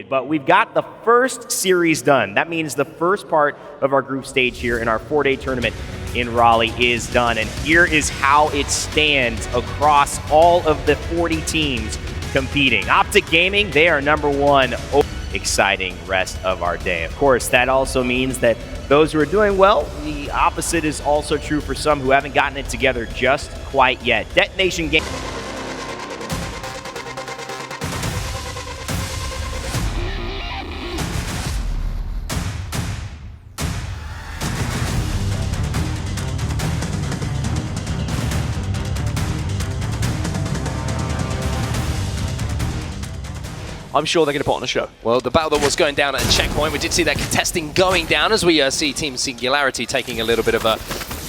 But we've got the first series done. That means the first part of our group stage here in our 4-day tournament in Raleigh is done. And here is how it stands across all of the 40 teams competing. Opticgaming, they are #1. Exciting rest of our day. Of course, that also means that those who are doing well, the opposite is also true for some who haven't gotten it together just quite yet. Detonation game. I'm sure they're going to put on a show. Well, the battle that was going down at a checkpoint, we did see that contesting going down as we see Team Singularity taking a little bit of a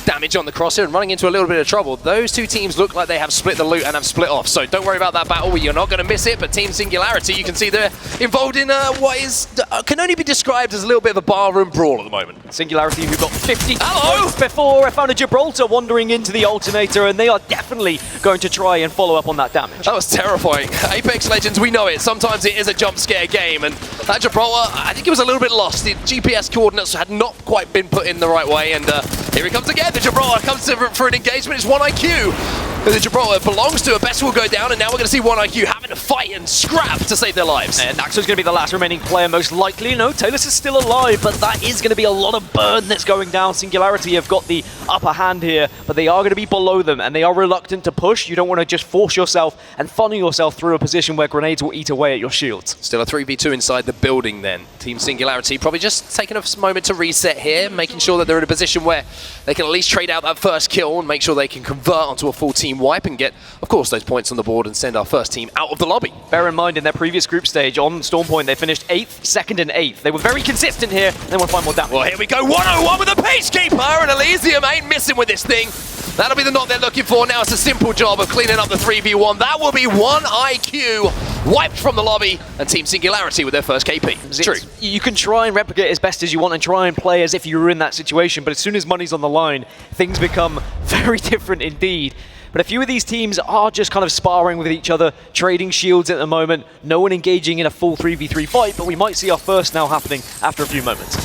damage on the crosshair and running into a little bit of trouble. Those two teams look like they have split the loot and have split off, so don't worry about that battle. You're not going to miss it, but Team Singularity, you can see they're involved in what is can only be described as a little bit of a barroom brawl at the moment. Singularity, who got 50 points before, found a Gibraltar wandering into the alternator, and they are definitely going to try and follow up on that damage. That was terrifying. Apex Legends, we know it. Sometimes it is a jump scare game, and that Gibraltar, I think it was a little bit lost. The GPS coordinates had not quite been put in the right way, and here he comes again. The Gibraltar comes for an engagement. It's 1IQ. The Gibraltar belongs to a best will go down, and now we're going to see 1IQ having to fight and scrap to save their lives. And Naxo's going to be the last remaining player, most likely. No, Taylor is still alive, but that is going to be a lot of burn that's going down. Singularity have got the upper hand here, but they are going to be below them, and they are reluctant to push. You don't want to just force yourself and funnel yourself through a position where grenades will eat away at your shields. Still a 3v2 inside the building then. Team Singularity probably just taking a moment to reset here, making sure that they're in a position where they can at least trade out that first kill and make sure they can convert onto a full team wipe and get, of course, those points on the board and send our first team out of the lobby. Bear in mind, in their previous group stage on Stompoint, they finished 8th, 2nd, and 8th. They were very consistent here, and they want to find more damage. Well, here we go, 101 with a Peacekeeper, and Elysium ain't missing with this thing. That'll be the knot they're looking for. Now it's a simple job of cleaning up the 3v1. That will be 1IQ wiped from the lobby, and Team Singularity with their first KP. It's true. You can try and replicate as best as you want and try and play as if you were in that situation, but as soon as money's on the line, things become very different indeed. But a few of these teams are just kind of sparring with each other, trading shields at the moment. No one engaging in a full 3v3 fight, but we might see our first now happening after a few moments.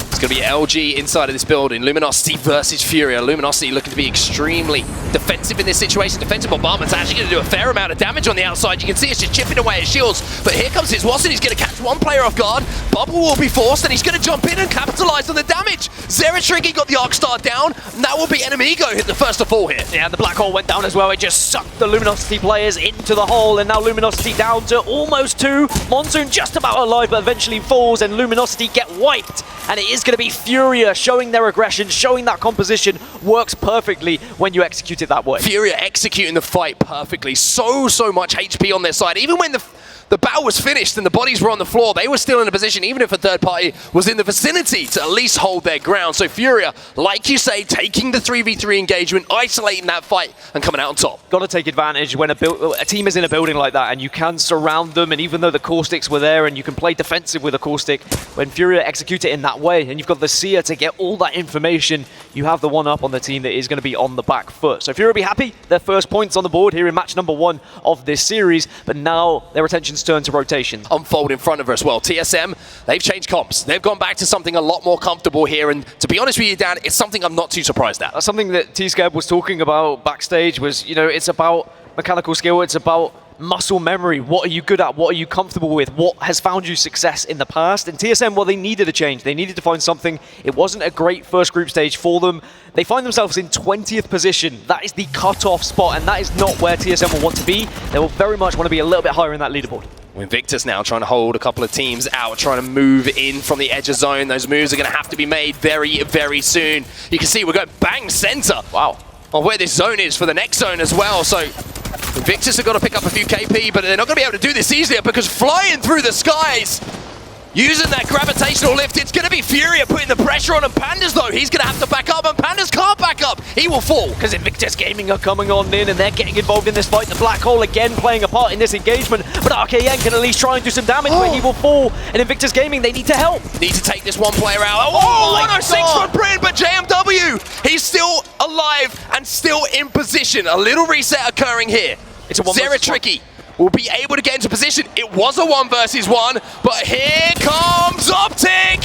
It's going to be LG inside of this building. Luminosity versus Furia. Luminosity looking to be extremely defensive in this situation. Defensive bombardment's actually going to do a fair amount of damage on the outside. You can see it's just chipping away at shields. But here comes his Watson. He's going to catch one player off guard. Bubble will be forced, and he's going to jump in and capitalize on the damage. Zeratriggy got the Arc Star down, and that will be Enemigo hit the first to fall here. Yeah, the black hole went down as well. It just sucked the Luminosity players into the hole, and now Luminosity down to almost 2. Monsoon just about alive, but eventually falls, and Luminosity get wiped. And it is going to be Furia showing their aggression, showing that composition works perfectly when you execute it that way. Furia executing the fight perfectly. So much HP on their side. Even when the battle was finished and the bodies were on the floor, they were still in a position, even if a third party was in the vicinity, to at least hold their ground. So Furia, like you say, taking the 3v3 engagement, isolating that fight, and coming out on top. Got to take advantage when a team is in a building like that and you can surround them, and even though the caustics were there and you can play defensive with a caustic, when Furia execute it in that way and you've got the seer to get all that information, you have the one up on the team that is going to be on the back foot. So Furia will be happy. Their first points on the board here in match #1 of this series, but now their attention's turn to rotation. Unfold in front of us. Well, TSM, they've changed comps. They've gone back to something a lot more comfortable here, and to be honest with you, Dan, it's something I'm not too surprised at. That's something that T-Scab was talking about backstage was, you know, it's about mechanical skill, it's about muscle memory. What are you good at? What are you comfortable with? What has found you success in the past? And TSM, well, they needed a change. They needed to find something. It wasn't a great first group stage for them. They find themselves in 20th position. That is the cut-off spot, and that is not where TSM will want to be. They will very much want to be a little bit higher in that leaderboard. Invictus now trying to hold a couple of teams out, trying to move in from the edge of zone. Those moves are going to have to be made very, very soon. You can see we're going bang center. Wow. On where this zone is for the next zone as well. So Invictus have got to pick up a few KP, but they're not going to be able to do this easily because flying through the skies, using that gravitational lift, it's going to be Furia putting the pressure on, and Pandas, though, he's going to have to back up, and Pandas can't back up. He will fall. Because Invictus Gaming are coming on in, and they're getting involved in this fight. The Black Hole again playing a part in this engagement, but RKN can at least try and do some damage where he will fall, and Invictus Gaming, they need to help. Need to take this one player out. Oh, 106 from Bryn, but JMW, he's still alive and still in position. A little reset occurring here. It's a Zeratriggy will be able to get into position. It was a 1 versus 1, but here comes Optic!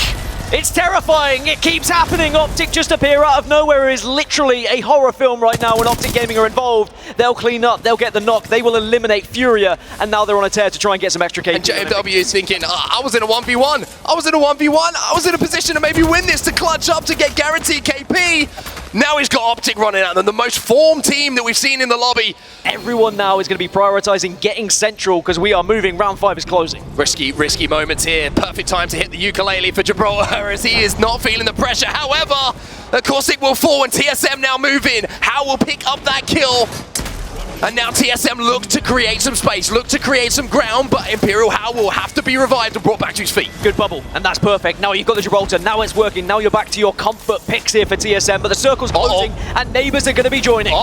It's terrifying. It keeps happening. Optic just appear out of nowhere. It is literally a horror film right now when Optic Gaming are involved. They'll clean up. They'll get the knock. They will eliminate Furia. And now they're on a tear to try and get some extra KP. And JMW is thinking, I was in a 1v1. I was in a 1v1. I was in a position to maybe win this, to clutch up, to get guaranteed KP. Now he's got Optic running at them, the most formed team that we've seen in the lobby. Everyone now is going to be prioritizing getting central because we are moving. Round 5 is closing. Risky moments here. Perfect time to hit the ukulele for Gibraltar as he is not feeling the pressure. However, of course it will fall and TSM now move in. Hal will pick up that kill. And now TSM look to create some space, look to create some ground, but imperialhal will have to be revived and brought back to his feet. Good bubble, and that's perfect. Now you've got the Gibraltar, now it's working. Now you're back to your comfort picks here for TSM, but the circle's closing, and neighbors are going to be joining.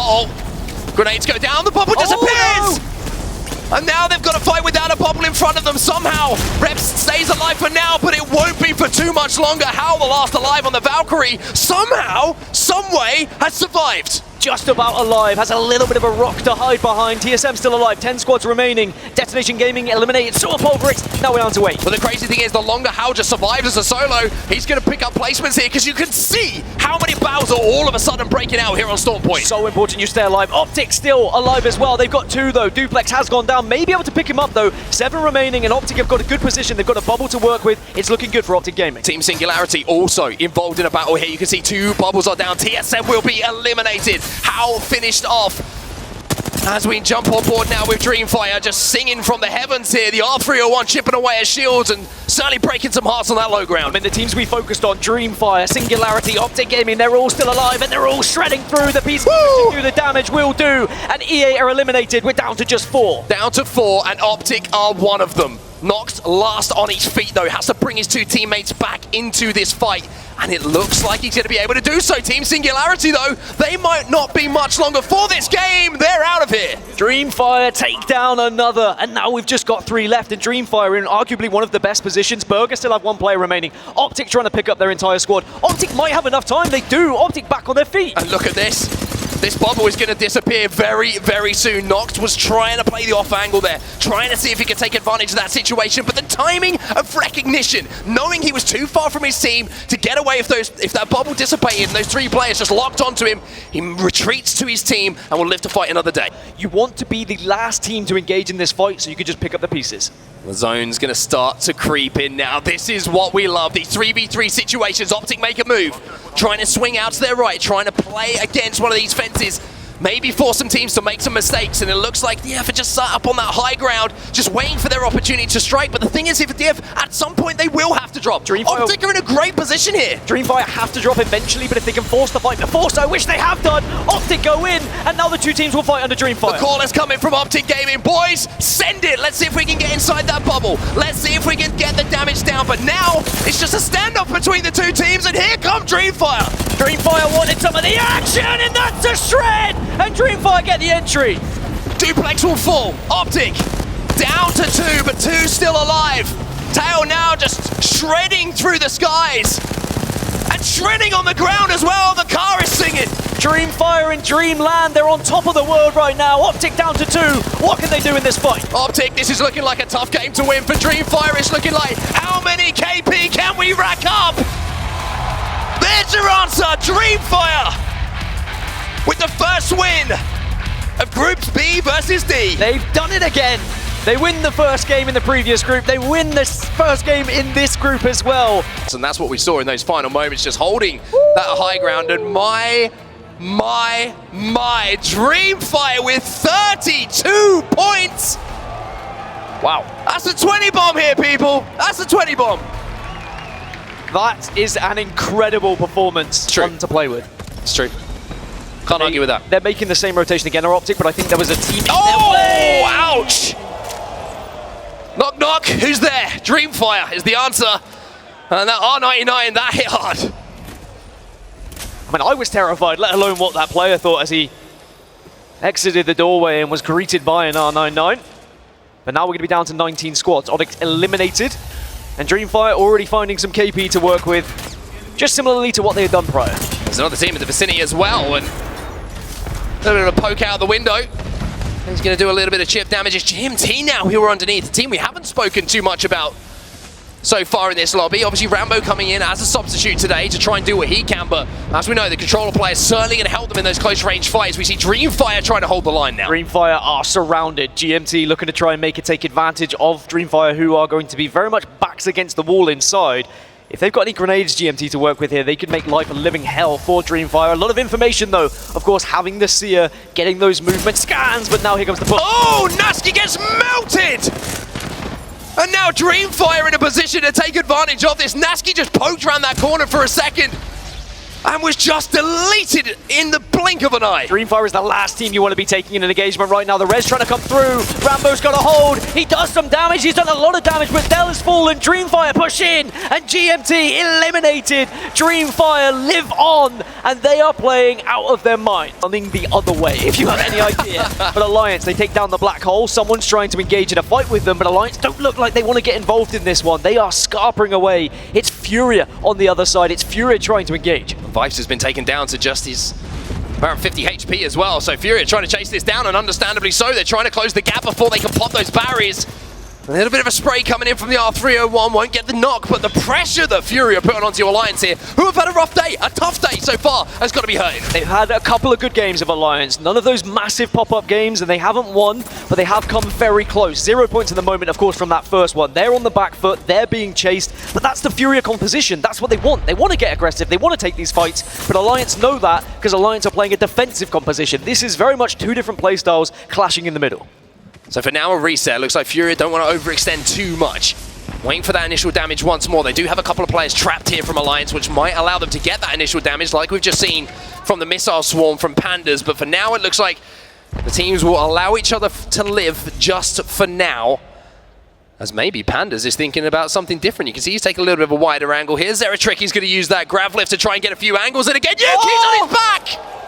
Grenades go down, the bubble disappears! No. And now they've got to fight without a bubble in front of them somehow. Reps stays alive for now, but it won't be for too much longer. Hal, the last alive on the Valkyrie, somehow, someway, has survived. Just about alive, has a little bit of a rock to hide behind. TSM still alive, 10 squads remaining. Detonation Gaming eliminated, Solar Pulverix, now we're down to 8. But the crazy thing is, the longer Hal just survives as a solo, he's going to pick up placements here, because you can see how many battles are all of a sudden breaking out here on Stompoint. So important you stay alive. Optic still alive as well. They've got 2 though. Duplex has gone down, may be able to pick him up though. 7 remaining, and Optic have got a good position. They've got a bubble to work with. It's looking good for Optic Gaming. Team Singularity also involved in a battle here. You can see 2 bubbles are down. TSM will be eliminated. Hal finished off as we jump on board now with Dreamfire, just singing from the heavens here. The R301 chipping away at shields and certainly breaking some hearts on that low ground. I mean, the teams we focused on, Dreamfire, Singularity, Optic Gaming, they're all still alive and they're all shredding through. The pieces to do the damage will do, and EA are eliminated. We're down to just 4. Down to 4, and Optic are one of them. Nox last on his feet though, has to bring his 2 teammates back into this fight, and it looks like he's going to be able to do so. Team Singularity though, they might not be much longer for this game. They're out of here. Dreamfire take down another, and now we've just got 3 left, and Dreamfire in arguably one of the best positions. Burger still have 1 player remaining. Optic trying to pick up their entire squad. Optic might have enough time. They do. Optic back on their feet. And look at this. This bubble is going to disappear very, very soon. Nox was trying to play the off angle there, trying to see if he could take advantage of that situation, but the timing of recognition, knowing he was too far from his team to get away if that bubble dissipated and those 3 players just locked onto him, he retreats to his team and will live to fight another day. You want to be the last team to engage in this fight so you can just pick up the pieces. The zone's going to start to creep in now. This is what we love, these 3v3 situations. Optic make a move, trying to swing out to their right, trying to play against one of these fences, maybe force some teams to make some mistakes, and it looks like the F just sat up on that high ground, just waiting for their opportunity to strike. But the thing is, if the F, at some point they will have to drop. Optic are in a great position here. Dreamfire have to drop eventually, but if they can force the fight before, so which they have done, Optic go in, and now the 2 teams will fight under Dreamfire. The call is coming from Optic Gaming. Boys, send it. Let's see if we can get inside that bubble. Let's see if we can get the damage down. But now, it's just a standoff between the 2 teams, and here come Dreamfire. Dreamfire wanted some of the action, and that's a shred! And Dreamfire get the entry. Duplex will fall. Optic down to 2, but 2 still alive. Tail now just shredding through the skies. And shredding on the ground as well. The car is singing. Dreamfire in Dreamland, they're on top of the world right now. Optic down to 2. What can they do in this fight? Optic, this is looking like a tough game to win for Dreamfire. It's looking like, how many KP can we rack up? There's your answer, Dreamfire, with the first win of Groups B versus D. They've done it again. They win the first game in the previous group. They win this first game in this group as well. And that's what we saw in those final moments, just holding that high ground. And my Dreamfire with 32 points. Wow. That's a 20 bomb here, people. That's a 20 bomb. That is an incredible performance. It's true. Fun to play with. It's true. Can't argue with that. They're making the same rotation again, or Optic, but I think there was a team. Oh, ouch! Knock, knock. Who's there? Dreamfire is the answer. And that R99, that hit hard. I mean, I was terrified, let alone what that player thought as he exited the doorway and was greeted by an R99. But now we're going to be down to 19 squads. Onyx eliminated, and Dreamfire already finding some KP to work with, just similarly to what they had done prior. There's another team in the vicinity as well, and a little bit of a poke out the window. He's going to do a little bit of chip damage. It's GMT now who are underneath. The team we haven't spoken too much about so far in this lobby. Obviously, Rambo coming in as a substitute today to try and do what he can, but as we know, the controller player is certainly going to help them in those close-range fights. We see Dreamfire trying to hold the line now. Dreamfire are surrounded. GMT looking to try and take advantage of Dreamfire, who are going to be very much backs against the wall inside. If they've got any grenades, GMT, to work with here, they could make life a living hell for Dreamfire. A lot of information, though. Of course, having the Seer, getting those movement scans, but now here comes the push. Oh, Nasky gets melted! And now Dreamfire in a position to take advantage of this. Nasky just poked around that corner for a second and was just deleted in the blink of an eye. Dreamfire is the last team you want to be taking in an engagement right now. The res trying to come through. Rambo's got a hold. He does some damage. He's done a lot of damage, but Dell has fallen. Dreamfire push in, and GMT eliminated. Dreamfire live on, and they are playing out of their mind. Running the other way, if you have any idea. But Alliance, they take down the black hole. Someone's trying to engage in a fight with them, but Alliance don't look like they want to get involved in this one. They are scarpering away. It's Furia on the other side. It's Furia trying to engage. Vipes has been taken down to just his around 50 HP as well, so Furia trying to chase this down, and understandably so. They're trying to close the gap before they can pop those barriers. A little bit of a spray coming in from the R301, won't get the knock, but the pressure that Fury are putting onto Alliance here, who have had a rough day, a tough day so far, has got to be hurting. They've had a couple of good games of Alliance, none of those massive pop-up games, and they haven't won, but they have come very close. 0 points in the moment, of course, from that first one. They're on the back foot, they're being chased, but that's the Furia composition. That's what they want. They want to get aggressive, they want to take these fights, but Alliance know that because Alliance are playing a defensive composition. This is very much two different playstyles clashing in the middle. So for now, a reset. Looks like Furia don't want to overextend too much. Waiting for that initial damage once more. They do have a couple of players trapped here from Alliance, which might allow them to get that initial damage like we've just seen from the missile swarm from Pandas. But for now, it looks like the teams will allow each other to live just for now. As maybe Pandas is thinking about something different. You can see he's taking a little bit of a wider angle here. Zeratrick, he's going to use that grab lift to try and get a few angles. And again, Yuki's on his back!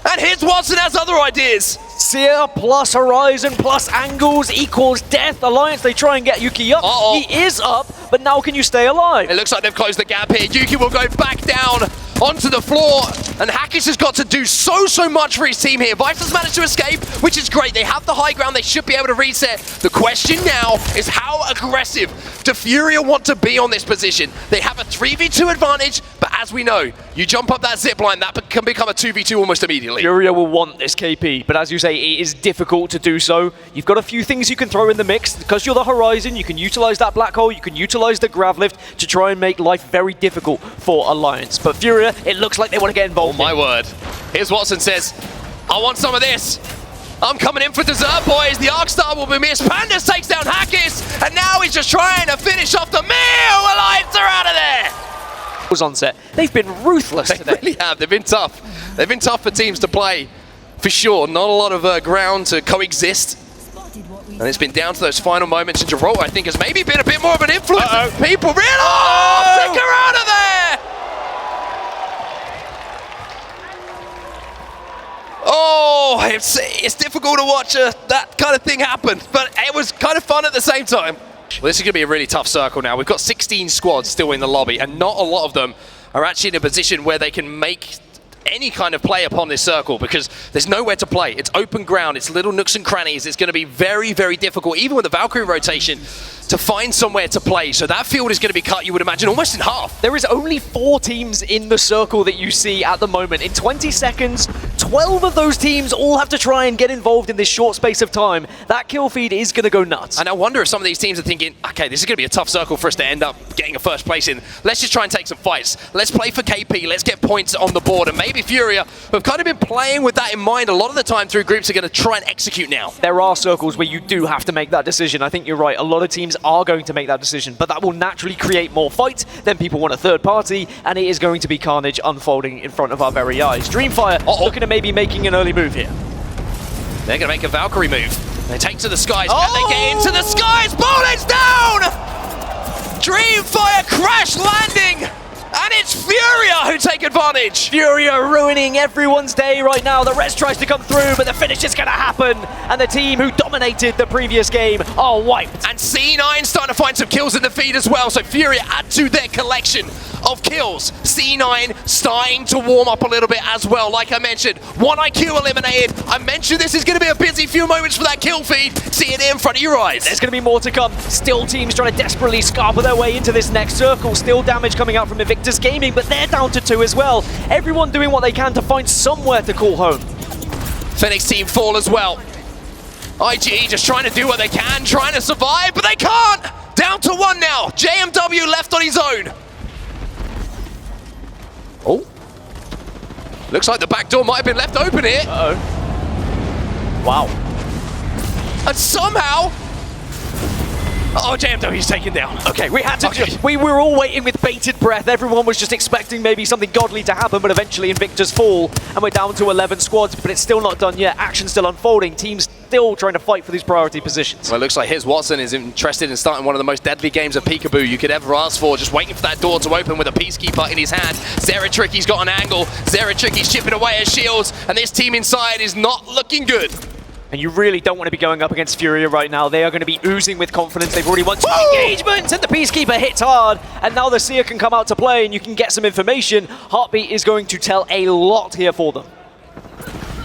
And here's Watson has other ideas. Seer plus Horizon plus angles equals death. Alliance, they try and get Yuki up. He is up, but now can you stay alive? It looks like they've closed the gap here. Yuki will go back down onto the floor, and Hackis has got to do so much for his team here. Vice has managed to escape, which is great. They have the high ground. They should be able to reset. The question now is how aggressive do Furia want to be on this position? They have a 3v2 advantage, but as we know, you jump up that zip line, that can become a 2v2 almost immediately. Furia will want this KP, but as you say, it is difficult to do so. You've got a few things you can throw in the mix. Because you're the Horizon, you can utilize that black hole, you can utilize the grav lift to try and make life very difficult for Alliance. But Furia, it looks like they want to get involved. Oh my word. Here's Watson says, I want some of this. I'm coming in for dessert, boys. The Arcstar will be missed. Pandas takes down Hackis, and now he's just trying to finish off the meal. Alliance are out of there. Was on set. They've been ruthless today. They really have. They've been tough. They've been tough for teams to play, for sure. Not a lot of ground to coexist. And it's been down to those final moments. And Gibraltar, I think, has maybe been a bit more of an influence. People really... Oh, take her out of there! Oh, it's difficult to watch that kind of thing happen, but it was kind of fun at the same time. Well, this is going to be a really tough circle now. We've got 16 squads still in the lobby, and not a lot of them are actually in a position where they can make any kind of play upon this circle because there's nowhere to play. It's open ground, it's little nooks and crannies. It's going to be very difficult, even with the Valkyrie rotation, to find somewhere to play. So that field is going to be cut, you would imagine, almost in half. There is only 4 teams in the circle that you see at the moment. In 20 seconds, 12 of those teams all have to try and get involved in this short space of time. That kill feed is going to go nuts. And I wonder if some of these teams are thinking, okay, this is going to be a tough circle for us to end up getting a first place in. Let's just try and take some fights. Let's play for KP. Let's get points on the board. And maybe Furia, who have kind of been playing with that in mind a lot of the time through groups, are going to try and execute now. There are circles where you do have to make that decision. I think you're right. A lot of teams are going to make that decision, but that will naturally create more fights. Then people want a third party, and it is going to be carnage unfolding in front of our very eyes. Dreamfire looking at maybe making an early move here. They're going to make a Valkyrie move. They take to the skies. Can they get into the skies? Bullets down! Dreamfire crash landing! And it's Furia who take advantage. Fury are ruining everyone's day right now. The res tries to come through, but the finish is going to happen. And the team who dominated the previous game are wiped. And C9 starting to find some kills in the feed as well. So Fury add to their collection of kills. C9 starting to warm up a little bit as well. Like I mentioned, 1 IQ eliminated. I mentioned this is going to be a busy few moments for that kill feed. See it in front of your eyes. There's going to be more to come. Still teams trying to desperately scarper their way into this next circle. Still damage coming out from Invictus Gaming, but they're down to 2 as well. Everyone doing what they can to find somewhere to call home. Phoenix team fall as well. IGE just trying to do what they can, trying to survive, but they can't! Down to 1 now. JMW left on his own. Oh. Looks like the back door might have been left open here. Uh-oh. Wow. And somehow... Oh, JMW's taken down. Okay, we had to we were all waiting with bated breath. Everyone was just expecting maybe something godly to happen, but eventually Invictus fall, and we're down to 11 squads, but it's still not done yet. Action still unfolding. Teams still trying to fight for these priority positions. Well, it looks like here's Watson is interested in starting one of the most deadly games of peekaboo you could ever ask for, just waiting for that door to open with a Peacekeeper in his hand. Zeratricky's got an angle. Zeratricky's chipping away at shields, and this team inside is not looking good. And you really don't want to be going up against Furia right now. They are going to be oozing with confidence. They've already won 2 engagements, and the Peacekeeper hits hard. And now the Seer can come out to play, and you can get some information. Heartbeat is going to tell a lot here for them.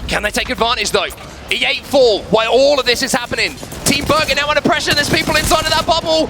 Can they take advantage, though? E8 fall while all of this is happening. Team Burger now under pressure. There's people inside of that bubble.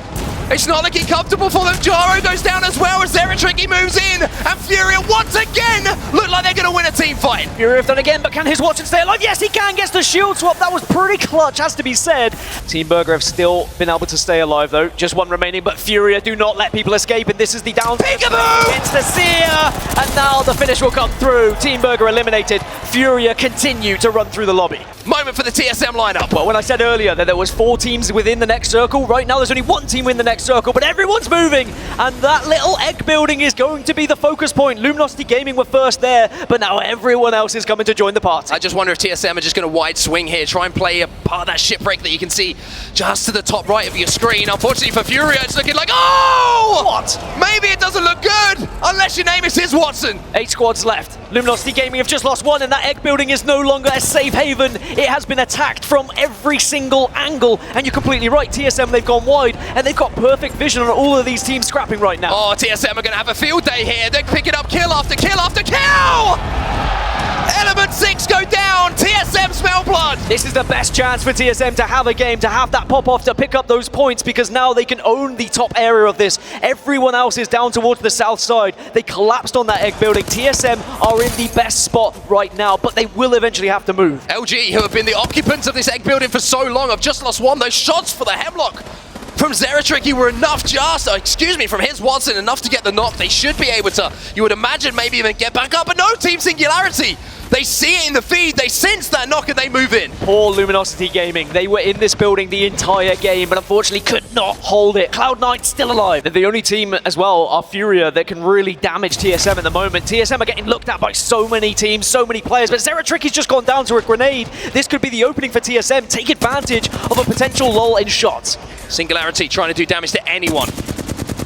It's not looking comfortable for them. Jaro goes down as well as Zeratricky moves in. And Furia once again look like they're going to win a team fight. Furia have done again, but can his Watson stay alive? Yes, he can. Gets the shield swap. That was pretty clutch, has to be said. Team Burger have still been able to stay alive, though. Just 1 remaining, but Furia do not let people escape. And this is the down. Peekaboo! It's the Seer. And now the finish will come through. Team Burger eliminated. Furia continue to run through the lobby. Moment for the TSM lineup. Well, when I said earlier that there was 4 teams within the next circle, right now there's only 1 team in the next circle, but everyone's moving, and that little egg building is going to be the focus point. Luminosity Gaming were first there, but now everyone else is coming to join the party. I just wonder if TSM are just going to wide swing here, try and play a part of that shipwreck that you can see just to the top right of your screen. Unfortunately for Furia, it's looking like, oh! What? Maybe it doesn't look good, unless your name is his Watson. 8 squads left. Luminosity Gaming have just lost 1, and that egg building is no longer a safe haven. It has been attacked from every single angle, and you're completely right. TSM, they've gone wide, and they've got perfect vision on all of these teams scrapping right now. Oh, TSM are going to have a field day here. They're picking up kill after kill after kill! Element 6 go down. TSM smell blood. This is the best chance for TSM to have a game, to have that pop-off, to pick up those points, because now they can own the top area of this. Everyone else is down towards the south side. They collapsed on that egg building. TSM are in the best spot right now, but they will eventually have to move. LG, who have been the occupants of this egg building for so long, have just lost 1. Those shots for the Hemlock from Zeratricky were enough from his Watson, enough to get the knock. They should be able to, you would imagine, maybe even get back up, but no, Team Singularity. They see it in the feed, they sense that knock, and they move in. Poor Luminosity Gaming. They were in this building the entire game, but unfortunately could not hold it. Cloud9 still alive. They're the only team as well, are Furia, that can really damage TSM at the moment. TSM are getting looked at by so many teams, so many players, but Zeratricky's just gone down to a grenade. This could be the opening for TSM. Take advantage of a potential lull in shots. Singularity trying to do damage to anyone.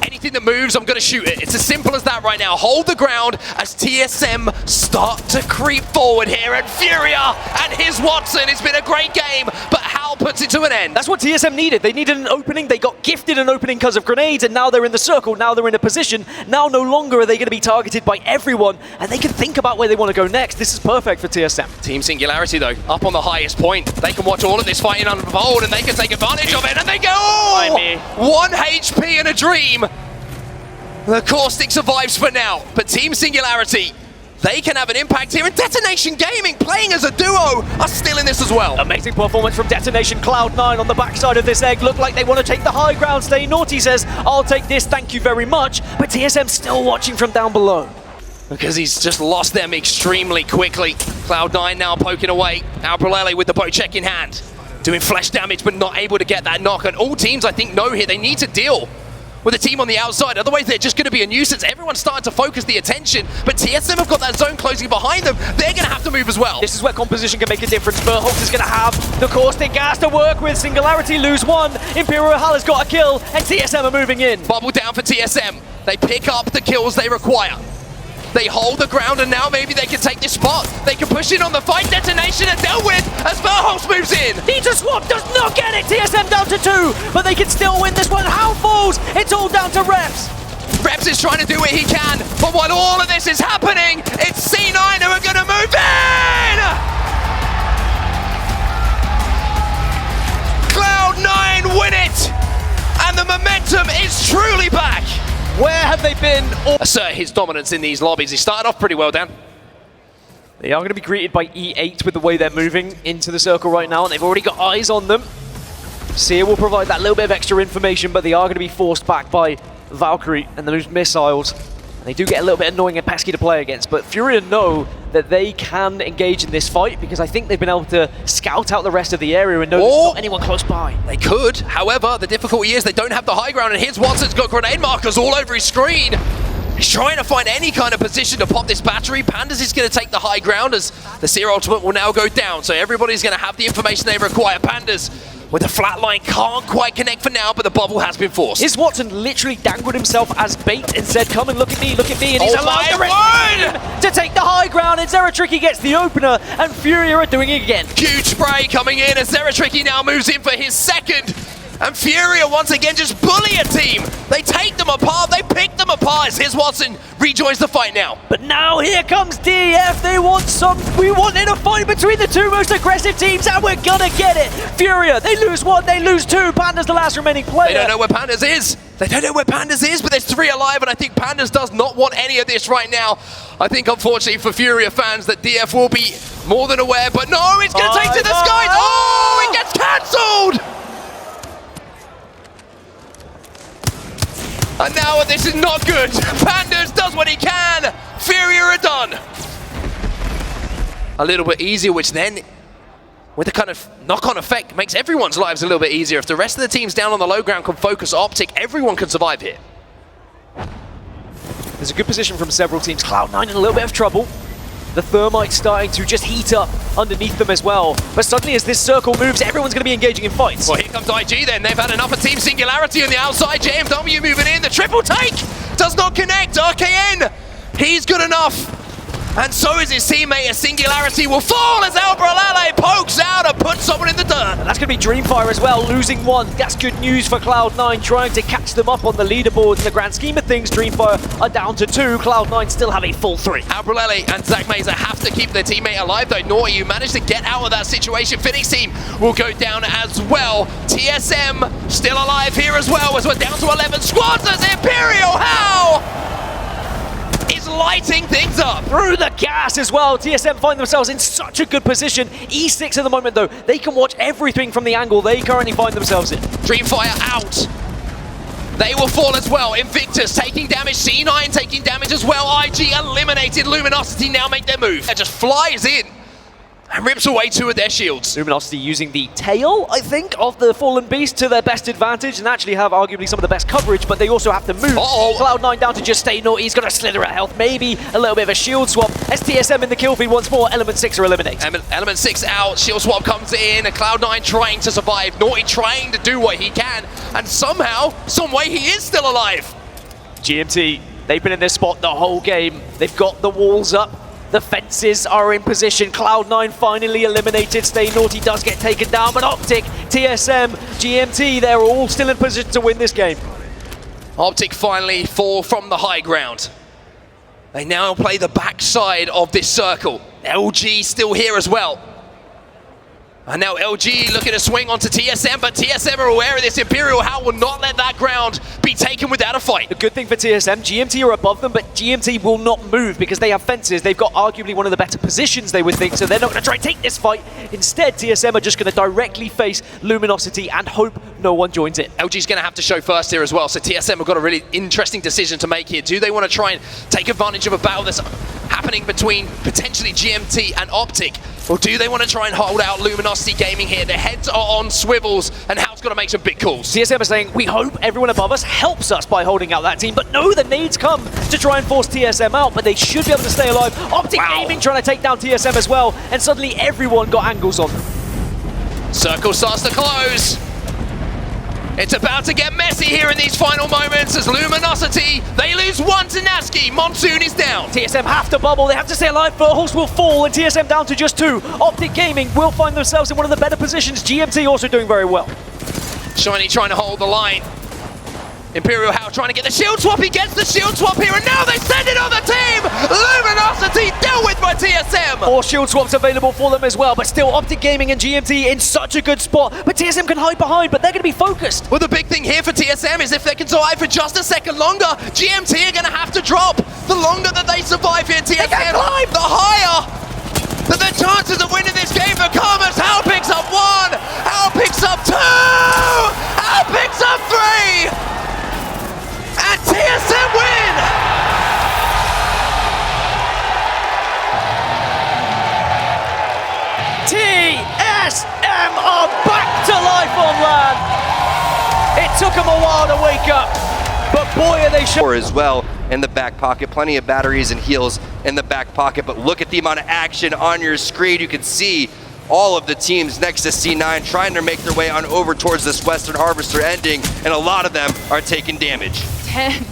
Anything that moves, I'm going to shoot it. It's as simple as that right now. Hold the ground as TSM start to creep forward here. And Furia and his Watson. It's been a great game, but Hal puts it to an end. That's what TSM needed. They needed an opening. They got gifted an opening because of grenades, and now they're in the circle. Now they're in a position. Now no longer are they going to be targeted by everyone, and they can think about where they want to go next. This is perfect for TSM. Team Singularity, though, up on the highest point. They can watch all of this fighting unfold, and they can take advantage of it, and they go, oh! 1 HP in a dream. The Caustic survives for now, but Team Singularity, they can have an impact here, and Detonation Gaming, playing as a duo, are still in this as well. Amazing performance from Detonation. Cloud9 on the backside of this egg. Look like they want to take the high ground. Stay Naughty says, I'll take this, thank you very much. But TSM still watching from down below. Because he's just lost them extremely quickly. Cloud9 now poking away. Albrelele with the bow check in hand. Doing flesh damage, but not able to get that knock. And all teams, I think, know here they need to deal with a team on the outside, otherwise they're just going to be a nuisance. Everyone's starting to focus the attention, but TSM have got that zone closing behind them. They're going to have to move as well. This is where composition can make a difference. Verholt is going to have the Caustic gas to work with. Singularity lose 1. imperialhal has got a kill, and TSM are moving in. Bubble down for TSM. They pick up the kills they require. They hold the ground, and now maybe they can take this spot. They can push in on the fight. Detonation are dealt with as Verholz moves in. Need to swap, does not get it. TSM down to 2, but they can still win this one. How falls? It's all down to Reps. Reps is trying to do what he can, but while all of this is happening, it's C9 who are going to move in! Cloud9 win it! And the momentum is truly back! Where have they been? Assert his dominance in these lobbies. He started off pretty well, Dan. They are going to be greeted by E8 with the way they're moving into the circle right now, and they've already got eyes on them. Seer will provide that little bit of extra information, but they are going to be forced back by Valkyrie and those missiles. They do get a little bit annoying and pesky to play against, but Furia know that they can engage in this fight because I think they've been able to scout out the rest of the area and know there's not anyone close by. They could, however, the difficulty is they don't have the high ground, and here's Watson's got grenade markers all over his screen. He's trying to find any kind of position to pop this battery. Pandas is going to take the high ground as the Seer ultimate will now go down, so everybody's going to have the information they require. Pandas with a flatline can't quite connect for now, but the bubble has been forced. Is Watson literally dangled himself as bait and said, come and look at me, and he's allowed the rest to take the high ground, and Zeratricky gets the opener, and Furia are doing it again. Huge spray coming in as Zeratricky now moves in for his second. And Furia once again just bully a team. They take them apart, they pick them apart as here's Watson rejoins the fight now. But now here comes DF. They want some. We wanted a fight between the two most aggressive teams, and we're gonna get it. Furia, they lose 1, they lose 2. Panda's the last remaining player. They don't know where Pandas is. They don't know where Pandas is, but there's 3 alive, and I think Pandas does not want any of this right now. I think, unfortunately for Furia fans, that DF will be more than aware, but no, it's gonna take to the skies. Oh, it gets cancelled! And now this is not good. Pandas does what he can. Furia are done. A little bit easier, which then, with a kind of knock-on effect, makes everyone's lives a little bit easier. If the rest of the teams down on the low ground can focus Optic, everyone can survive here. There's a good position from several teams. Cloud9 in a little bit of trouble. The Thermite's starting to just heat up underneath them as well. But suddenly as this circle moves, everyone's going to be engaging in fights. Well, here comes IG then. They've had enough of Team Singularity on the outside. JMW moving in. The triple take does not connect. RKN, he's good enough. And so is his teammate. A Singularity will fall as imperialhal pokes out and puts someone in the dirt. And that's going to be Dreamfire as well, losing 1. That's good news for Cloud9, trying to catch them up on the leaderboard. In the grand scheme of things, Dreamfire are down to 2. Cloud9 still have a full 3. imperialhal and Zach Meza have to keep their teammate alive, though. Naughty, you managed to get out of that situation. Phoenix team will go down as well. TSM still alive here as well, as we're down to 11 squads as imperialhal is lighting things up. Through the gas as well. TSM find themselves in such a good position. E6 at the moment though. They can watch everything from the angle they currently find themselves in. Dreamfire out. They will fall as well. Invictus taking damage. C9 taking damage as well. IG eliminated. Luminosity now make their move. It just flies in and rips away 2 of their shields. Luminosity using the tail, I think, of the Fallen Beast to their best advantage and actually have arguably some of the best coverage, but they also have to move. Cloud9 down to just stay naughty. He's got a slither at health, maybe a little bit of a shield swap. STSM in the kill feed once more. Element 6 are eliminated. Element 6 out. Shield swap comes in. Cloud9 trying to survive. Naughty trying to do what he can. And somehow, some way, he is still alive. GMT, they've been in this spot the whole game. They've got the walls up. The fences are in position. Cloud9 finally eliminated. Stay Naughty does get taken down, but Optic, TSM, GMT, they're all still in position to win this game. Optic finally fall from the high ground. They now play the backside of this circle. LG still here as well. And now LG looking to swing onto TSM, but TSM are aware of this. imperialhal will not let that ground be taken without a fight. The good thing for TSM, GMT are above them, but GMT will not move because they have fences. They've got arguably one of the better positions, they would think, so they're not going to try and take this fight. Instead, TSM are just going to directly face Luminosity and hope no one joins it. LG's going to have to show first here as well, so TSM have got a really interesting decision to make here. Do they want to try and take advantage of a battle that's happening between potentially GMT and Optic? Or do they want to try and hold out Luminosity Gaming here? Their heads are on swivels, and Hal's got to make some big calls. TSM are saying, we hope everyone above us helps us by holding out that team, but no, the nades come to try and force TSM out, but they should be able to stay alive. Optic Gaming trying to take down TSM as well, and suddenly everyone got angles on them. Circle starts to close. It's about to get messy here in these final moments as Luminosity, they lose one to Naski. Monsoon is down. TSM have to bubble, they have to stay alive, Firehorse will fall, and TSM down to just 2. opticgaming will find themselves in one of the better positions. GMT also doing very well. Shiny trying to hold the line. imperialhal trying to get the shield swap, he gets the shield swap here, and now they send it on the team! Luminosity dealt with by TSM! More shield swaps available for them as well, but still opticgaming and GMT in such a good spot. But TSM can hide behind, but they're going to be focused. Well, the big thing here for TSM is if they can survive for just a second longer, GMT are going to have to drop. The longer that they survive here, TSM, the higher that their chances of winning this game become as Hal picks up 1, Hal picks up 2, Hal picks up 3, and TSM win! TSM are back to life on land. It took them a while to wake up, but boy are they sure as well in the back pocket. Plenty of batteries and heals in the back pocket, but look at the amount of action on your screen. You can see all of the teams next to C9 trying to make their way on over towards this Western Harvester ending, and a lot of them are taking damage.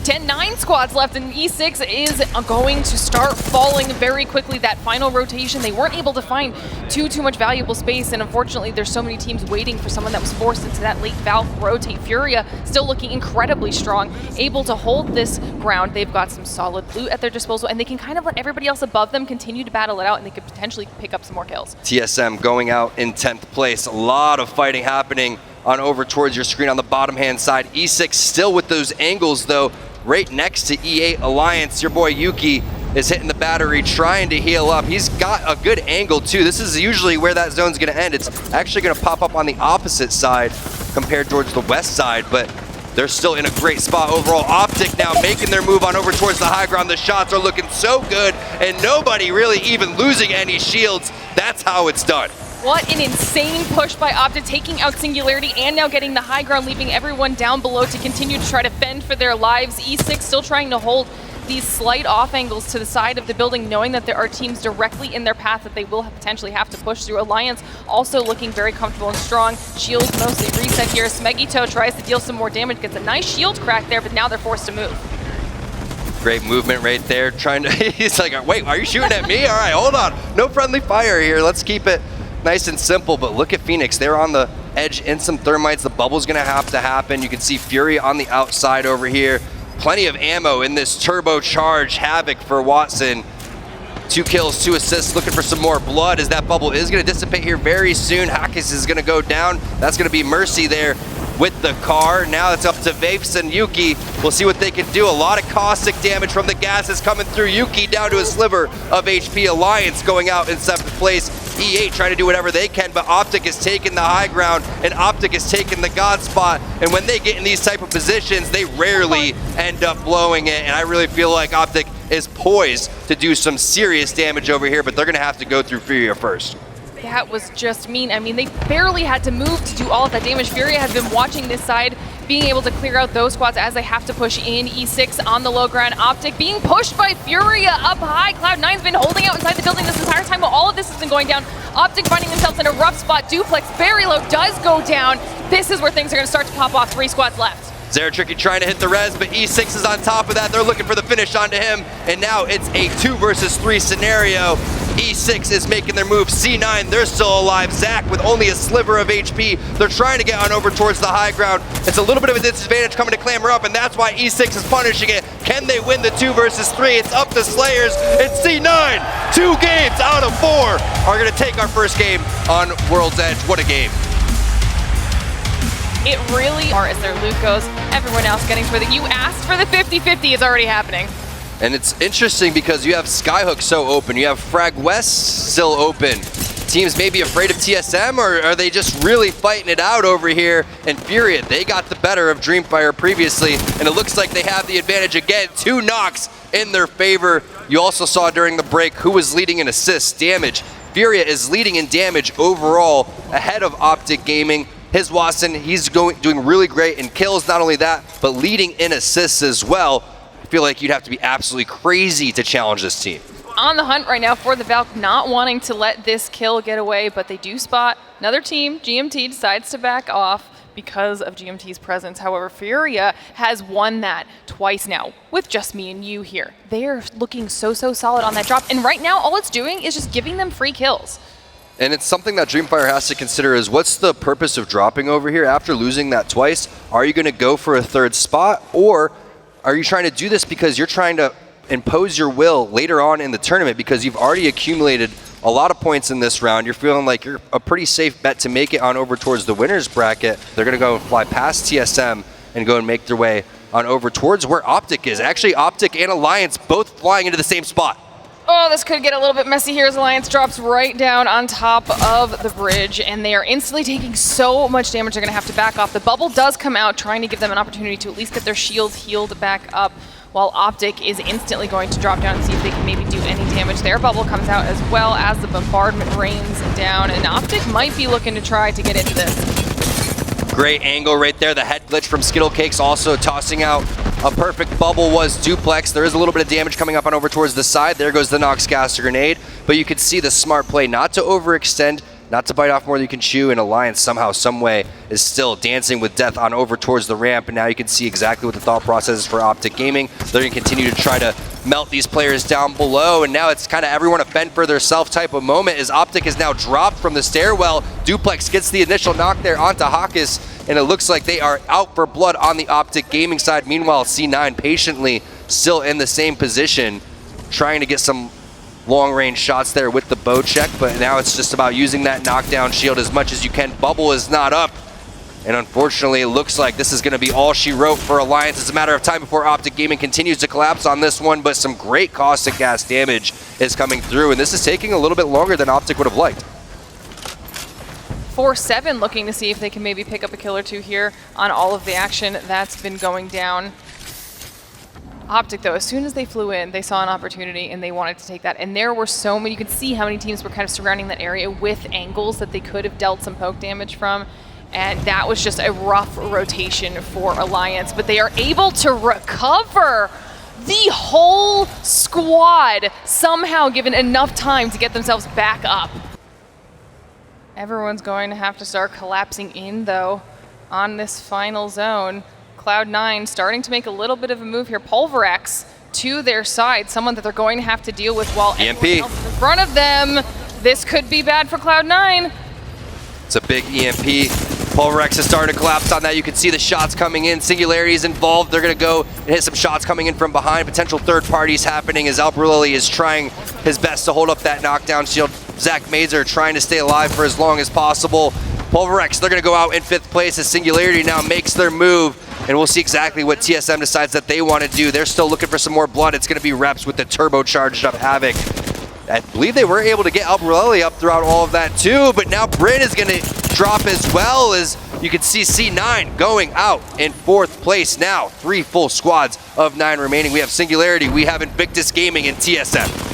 9 squads left, and E6 is going to start falling very quickly. That final rotation, they weren't able to find too much valuable space, and unfortunately there's so many teams waiting for someone that was forced into that late Valve rotate. Furia still looking incredibly strong, able to hold this ground. They've got some solid loot at their disposal, and they can kind of let everybody else above them continue to battle it out, and they could potentially pick up some more kills. TSM going out in 10th place. A lot of fighting happening on over towards your screen on the bottom hand side. E6 still with those angles though, right next to E8 Alliance. Your boy Yuki is hitting the battery, trying to heal up. He's got a good angle too. This is usually where that zone's gonna end. It's actually gonna pop up on the opposite side compared towards the west side, but they're still in a great spot overall. Optic now making their move on over towards the high ground. The shots are looking so good, and nobody really even losing any shields. That's how it's done. What an insane push by Optic, taking out Singularity and now getting the high ground, leaving everyone down below to continue to try to fend for their lives. E6 still trying to hold these slight off angles to the side of the building, knowing that there are teams directly in their path that they will potentially have to push through. Alliance also looking very comfortable and strong. Shields mostly reset here. Smegito tries to deal some more damage, gets a nice shield crack there, but now they're forced to move. Great movement right there, trying to, he's like, wait, are you shooting at me? All right, hold on. No friendly fire here. Let's keep it nice and simple, but look at Phoenix. They're on the edge in some thermites. The bubble's gonna have to happen. You can see Fury on the outside over here. Plenty of ammo in this turbocharged Havoc for Watson. 2 kills, 2 assists, looking for some more blood as that bubble is gonna dissipate here very soon. Hakis is gonna go down. That's gonna be Mercy there with the car. Now it's up to Vapes and Yuki. We'll see what they can do. A lot of caustic damage from the gases coming through. Yuki down to a sliver of HP. Alliance going out in 7th place. E8 trying to do whatever they can, but Optic is taking the high ground, and Optic is taking the God spot. And when they get in these type of positions, they rarely end up blowing it. And I really feel like Optic is poised to do some serious damage over here, but they're gonna have to go through Furia first. That was just mean. I mean, they barely had to move to do all of that damage. Furia has been watching this side, being able to clear out those squads as they have to push in. E6 on the low ground. Optic being pushed by Furia up high. Cloud9's been holding out inside the building this entire time while all of this has been going down. Optic finding themselves in a rough spot. Duplex very low, does go down. This is where things are going to start to pop off. 3 squads left. Zeratricky trying to hit the res, but E6 is on top of that. They're looking for the finish onto him, and now it's a 2 versus 3 scenario. E6 is making their move. C9, they're still alive. Zach with only a sliver of HP. They're trying to get on over towards the high ground. It's a little bit of a disadvantage coming to clamber up, and that's why E6 is punishing it. Can they win the 2 versus 3? It's up to Slayers. It's C9. 2 games out of 4 are going to take our first game on World's Edge. What a game. It really are as their loot goes. Everyone else getting for the, you asked for the 50-50, it's already happening. And it's interesting because you have Skyhook so open, you have Frag West still open. Teams may be afraid of TSM, or are they just really fighting it out over here? And Furia, they got the better of Dreamfire previously, and it looks like they have the advantage again. 2 knocks in their favor. You also saw during the break who was leading in assists, damage. Furia is leading in damage overall ahead of opticgaming. His Watson, he's doing really great in kills, not only that, but leading in assists as well. I feel like you'd have to be absolutely crazy to challenge this team. On the hunt right now for the Valk, not wanting to let this kill get away, but they do spot another team. GMT decides to back off. because of GMT's presence. However, Furia has won that twice now with just me and you here. They are looking so solid on that drop. And right now, all it's doing is just giving them free kills. And it's something that Dreamfire has to consider is what's the purpose of dropping over here after losing that twice? Are you going to go for a third spot, or are you trying to do this because you're trying to impose your will later on in the tournament because you've already accumulated a lot of points in this round? You're feeling like you're a pretty safe bet to make it on over towards the winner's bracket. They're going to go and fly past TSM and go and make their way on over towards where Optic is. Actually, Optic and Alliance both flying into the same spot. Oh, this could get a little bit messy here as Alliance drops right down on top of the bridge, and they are instantly taking so much damage they're going to have to back off. The bubble does come out, trying to give them an opportunity to at least get their shields healed back up, while Optic is instantly going to drop down and see if they can maybe do any damage. Their bubble comes out as well as the bombardment rains down, and Optic might be looking to try to get into this. Great angle right there. The head glitch from Skittlecakes also tossing out a perfect bubble was Duplex. There is a little bit of damage coming up on over towards the side. There goes the Noxcaster grenade, but you can see the smart play not to overextend, not to bite off more than you can chew, and Alliance somehow, some way is still dancing with death on over towards the ramp, and now you can see exactly what the thought process is for Optic Gaming. They're going to continue to try to melt these players down below, and now it's kind of everyone a fend for their self type of moment as Optic is now dropped from the stairwell. Duplex gets the initial knock there onto Hawkus, and it looks like they are out for blood on the Optic Gaming side. Meanwhile, C9 patiently still in the same position, trying to get some long-range shots there with the bow check, but now it's just about using that knockdown shield as much as you can. Bubble is not up, and unfortunately it looks like this is going to be all she wrote for Alliance. It's a matter of time before Optic Gaming continues to collapse on this one, but some great caustic gas damage is coming through, and this is taking a little bit longer than Optic would have liked. 4-7 looking to see if they can maybe pick up a kill or two here on all of the action that's been going down. Optic, though, as soon as they flew in, they saw an opportunity and they wanted to take that. And there were so many, you could see how many teams were kind of surrounding that area with angles that they could have dealt some poke damage from. And that was just a rough rotation for Alliance. But they are able to recover the whole squad, somehow given enough time to get themselves back up. Everyone's going to have to start collapsing in, though, on this final zone. Cloud9 starting to make a little bit of a move here. Pulverex to their side, someone that they're going to have to deal with while EMP everyone else is in front of them. This could be bad for Cloud9. It's a big EMP. Pulverex is starting to collapse on that. You can see the shots coming in. Singularity is involved. They're going to go and hit some shots coming in from behind. Potential third parties happening as Albrulli is trying his best to hold up that knockdown shield. Zach Mazer trying to stay alive for as long as possible. Pulverex, they're going to go out in 5th place as Singularity now makes their move. And we'll see exactly what TSM decides that they want to do. They're still looking for some more blood. It's going to be Reps with the turbocharged up Havoc. I believe they were able to get Albrulli up throughout all of that too, but now Bryn is going to drop as well, as you can see C9 going out in 4th place now. 3 full squads of 9 remaining. We have Singularity, we have Invictus Gaming, and TSM.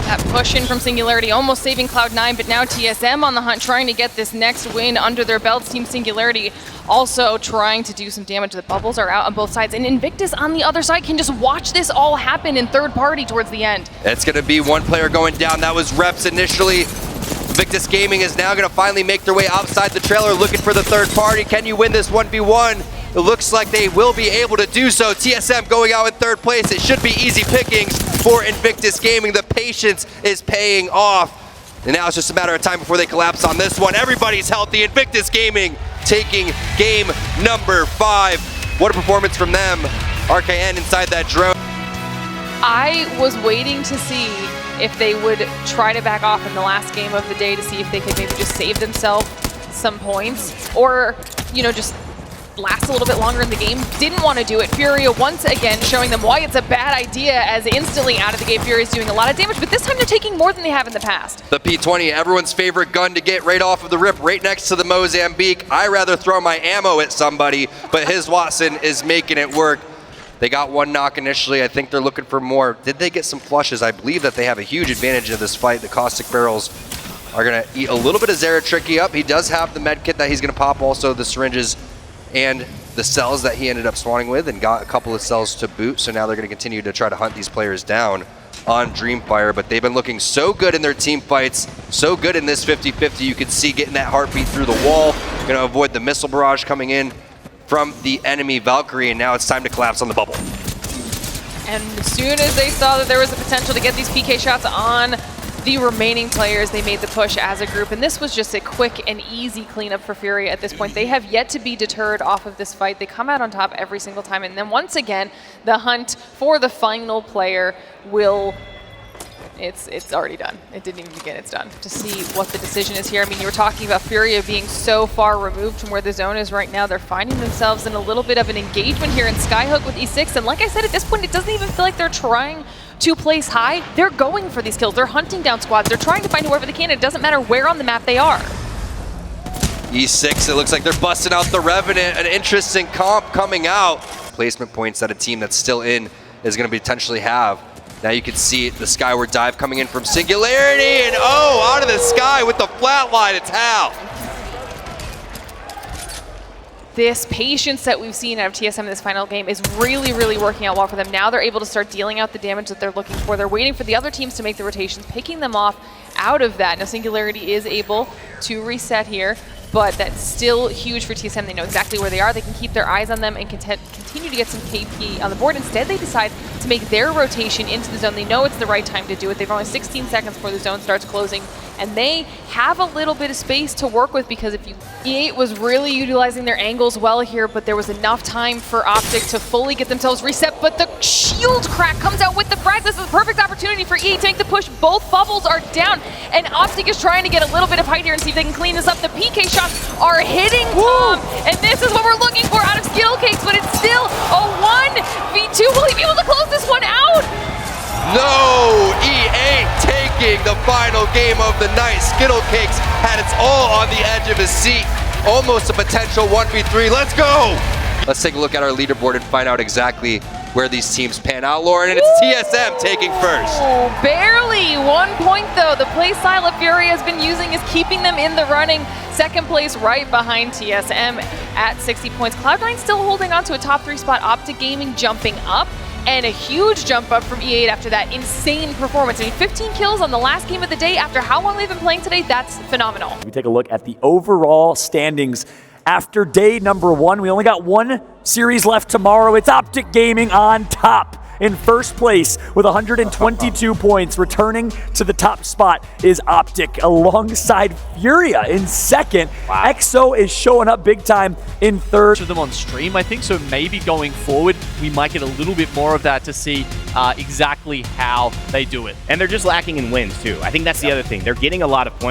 That push in from Singularity almost saving Cloud9, but now TSM on the hunt trying to get this next win under their belts. Team Singularity also trying to do some damage. The bubbles are out on both sides, and Invictus on the other side can just watch this all happen in third party towards the end. It's going to be one player going down. That was Reps initially. Invictus Gaming is now going to finally make their way outside the trailer looking for the third party. Can you win this 1v1? It looks like they will be able to do so. TSM going out in 3rd place. It should be easy pickings for Invictus Gaming. The patience is paying off. And now it's just a matter of time before they collapse on this one. Everybody's healthy. Invictus Gaming taking game number 5. What a performance from them. RKN inside that drone. I was waiting to see if they would try to back off in the last game of the day to see if they could maybe just save themselves some points, or, you know, just last a little bit longer in the game. Didn't want to do it. Furia once again showing them why it's a bad idea, as instantly out of the gate Furia is doing a lot of damage, but this time they're taking more than they have in the past. The P20, everyone's favorite gun to get right off of the rip, right next to the Mozambique. I rather throw my ammo at somebody, but his Watson is making it work. They got one knock initially. I think they're looking for more. Did they get some flushes? I believe that they have a huge advantage in this fight. The Caustic Barrels are going to eat a little bit of Zeratricky up. He does have the med kit that he's going to pop, also the syringes and the cells that he ended up spawning with, and got a couple of cells to boot. So now they're going to continue to try to hunt these players down on Dreamfire, but they've been looking so good in their team fights, so good in this 50-50. You can see getting that heartbeat through the wall. Gonna avoid the missile barrage coming in from the enemy Valkyrie, and now it's time to collapse on the bubble. And as soon as they saw that there was a potential to get these PK shots on the remaining players, they made the push as a group. And this was just a quick and easy cleanup for Fury at this point. They have yet to be deterred off of this fight. They come out on top every single time. And then once again, the hunt for the final player will... It's already done. It didn't even begin, it's done. To see what the decision is here. I mean, you were talking about Furia being so far removed from where the zone is right now. They're finding themselves in a little bit of an engagement here in Skyhook with E6. And like I said, at this point, it doesn't even feel like they're trying to place high. They're going for these kills. They're hunting down squads. They're trying to find whoever they can. It doesn't matter where on the map they are. E6, it looks like they're busting out the Revenant. An interesting comp coming out. Placement points that a team that's still in is going to potentially have. Now you can see the skyward dive coming in from Singularity, and oh, out of the sky with the flatline, it's Hal. This patience that we've seen out of TSM in this final game is really, really working out well for them. Now they're able to start dealing out the damage that they're looking for. They're waiting for the other teams to make the rotations, picking them off out of that. Now Singularity is able to reset here, but that's still huge for TSM. They know exactly where they are. They can keep their eyes on them and continue to get some KP on the board. Instead, they decide to make their rotation into the zone. They know it's the right time to do it. They've only 16 seconds before the zone starts closing, and they have a little bit of space to work with because if E8 was really utilizing their angles well here, but there was enough time for Optic to fully get themselves reset, but the shield crack comes out with the frag. This is a perfect opportunity for E8 to make the push. Both bubbles are down, and Optic is trying to get a little bit of height here and see if they can clean this up. The PK shots are hitting Tom, and this is what we're looking for out of Skittle Cakes, but it's still a 1v2. Will he be able to close this one out? No, E8 taking the final game of the night. Skittle Cakes had its all on the edge of his seat. Almost a potential 1v3. Let's go! Let's take a look at our leaderboard and find out exactly where these teams pan out, Lauren, and it's TSM taking first. Oh, barely 1 point though. The play style that Fury has been using is keeping them in the running. Second place right behind TSM at 60 points. Cloud9 still holding on to a top 3 spot. opticgaming jumping up, and a huge jump up from E8 after that insane performance. I mean, 15 kills on the last game of the day after how long they've been playing today, that's phenomenal. We take a look at the overall standings after day number 1. We only got one series left tomorrow. It's opticgaming on top in first place with 122 points. Returning to the top spot is Optic alongside Furia in second. Wow. EXO is showing up big time in third. To them on stream, I think, so maybe going forward we might get a little bit more of that to see exactly how they do it. And they're just lacking in wins too. I think that's the other thing. They're getting a lot of points.